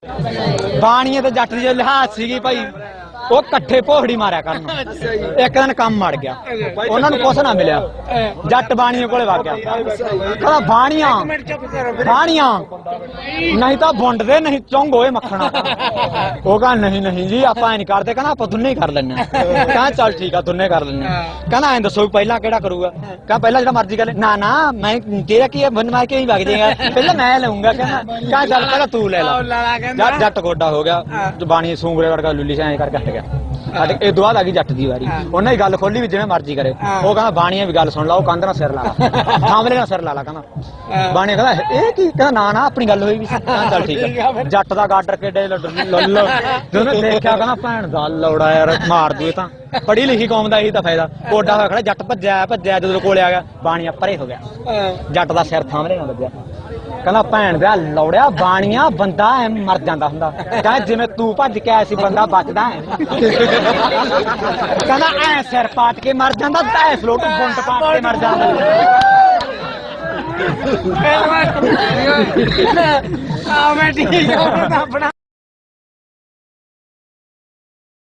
ਬਾਣੀਏ ਤੇ ਜੱਟ ਦੀ ਜੋ ਲਿਹਾਜ਼ ਸੀਗੀ ਭਾਈ ਉਹ ਇਕੱਠੇ ਭੋਹੜੀ ਮਾਰਿਆ ਕਰਨ ਇੱਕ ਦਿਨ ਕੰਮ ਮੜ ਗਿਆ ਉਹਨਾਂ ਨੂੰ ਕੁਛ ਨਾ ਮਿਲਿਆ ਜੱਟ ਬਾਣੀਏ ਕੋਲੇ ਵਗ ਗਿਆ ਕਹਿੰਦਾ ਬਾਣੀਆਂ ਨਹੀਂ ਤਾਂ ਵੰਡਦੇ ਨਹੀਂ ਚੁੰਗ ਹੋਏ ਮੱਖਣਾ ਉਹ ਕਹਿੰਦਾ ਨਹੀਂ ਜੀ ਆਪਾਂ ਐ ਨਹੀਂ ਕਰਦੇ ਕਹਿੰਦਾ ਆਪਾਂ ਦੁੰਨੇ ਹੀ ਕਰ ਲੈਣੇ ਕਹਿੰਦਾ ਚੱਲ ਠੀਕ ਆ ਦੁੰਨੇ ਕਰ ਲੈਣੇ ਕਹਿੰਦਾ ਐਂ ਦੱਸੋ ਵੀ ਪਹਿਲਾਂ ਕਿਹੜਾ ਕਰੂਗਾ ਕਹਿੰਦਾ ਪਹਿਲਾਂ ਜਿਹੜਾ ਮਰਜ਼ੀ ਕਰ ਲੈ ਨਾ ਮੈਂ ਤੇਰਾ ਕੀ ਮੈਂ ਕਿਉਂ ਵਗ ਜਾਏਗਾ ਪਹਿਲਾਂ ਮੈਂ ਲਊਂਗਾ ਕਹਿੰਦਾ ਚੱਲ ਪਹਿਲਾਂ ਤੂੰ ਲੈ ਲਾ ਜੱਟ ਗੋਡਾ ਹੋ ਗਿਆ ਬਾਣੀਏ ਸੂੰਗਰੇ ਵਰਗਾ ਲੁੱਲੀ ਸਾਂ ਕਰਕੇ ਹਟ ਗਿਆ ਇਹ ਦੁਆ ਆ ਗਈ ਜੱਟ ਦੀ ਵਾਰੀ ਉਹਨਾਂ ਦੀ ਗੱਲ ਖੋਲੀ ਵੀ ਜਿਵੇਂ ਮਰਜ਼ੀ ਕਰੇ ਉਹ ਕਹਿੰਦਾ ਬਾਣੀਆਂ ਵੀ ਗੱਲ ਸੁਣ ਲਾ ਉਹ ਕੰਧ ਨਾਲ ਸਿਰ ਲਾ ਲਾ ਥਾਮਲੇ ਨਾਲ ਸਿਰ ਲਾ ਲਾ ਕਹਿੰਦਾ ਬਾਣੀਆ ਕਹਿੰਦਾ ਇਹ ਕੀ ਕਹਿੰਦਾ ਨਾ ਆਪਣੀ ਗੱਲ ਹੋਈ ਵੀ ਚੱਲ ਠੀਕ ਆ ਜੱਟ ਦਾ ਗਾਡਰ ਕਿੱਡੇ ਲੱਲੋ ਜਦੋਂ ਦੇਖਿਆ ਕਹਿੰਦਾ ਭੈਣ ਦਾ ਲੌੜਾ ਯਾਰ ਮਾਰ ਦੂਏ ਤਾਂ ਪੜ੍ਹੀ ਲਿਖੀ ਕੌਮ ਦਾ ਇਹੀ ਤਾਂ ਫਾਇਦਾ ਕੋਡਾ ਹੋਇਆ ਖੜਾ ਜੱਟ ਭੱਜਿਆ ਜਦੋਂ ਕੋਲੇ ਆ ਗਿਆ ਬਾਣੀਆ ਪਰੇ ਹੋ ਗਿਆ ਜੱਟ ਦਾ ਸਿਰ ਥਾਮਲੇ ਨਾਲ ਵੱਜਿਆ ਕਹਿੰਦਾ ਭੈਣ ਦਾ ਲੌੜਿਆ ਬਾਣੀਆ ਬੰਦਾ ਐ ਮਰ ਜਾਂਦਾ ਹੁੰਦਾ ਕਹਿੰਦਾ ਜਿਵੇਂ ਤੂੰ ਭੱਜ ਕੇ ਆਇਆ ਸੀ ਬੰਦਾ ਬਚਦਾ ਐ ਕਹਿੰਦਾ ਐ ਸਿਰ ਪਾਟ ਕੇ ਮਰ ਜਾਂਦਾ ਐ ਫਲੋਟ ਬੁੰਡ ਪਾਟ ਕੇ ਮਰ ਜਾਂਦਾ ਮੈਂ ਠੀਕ ਆ ਆਪਣਾ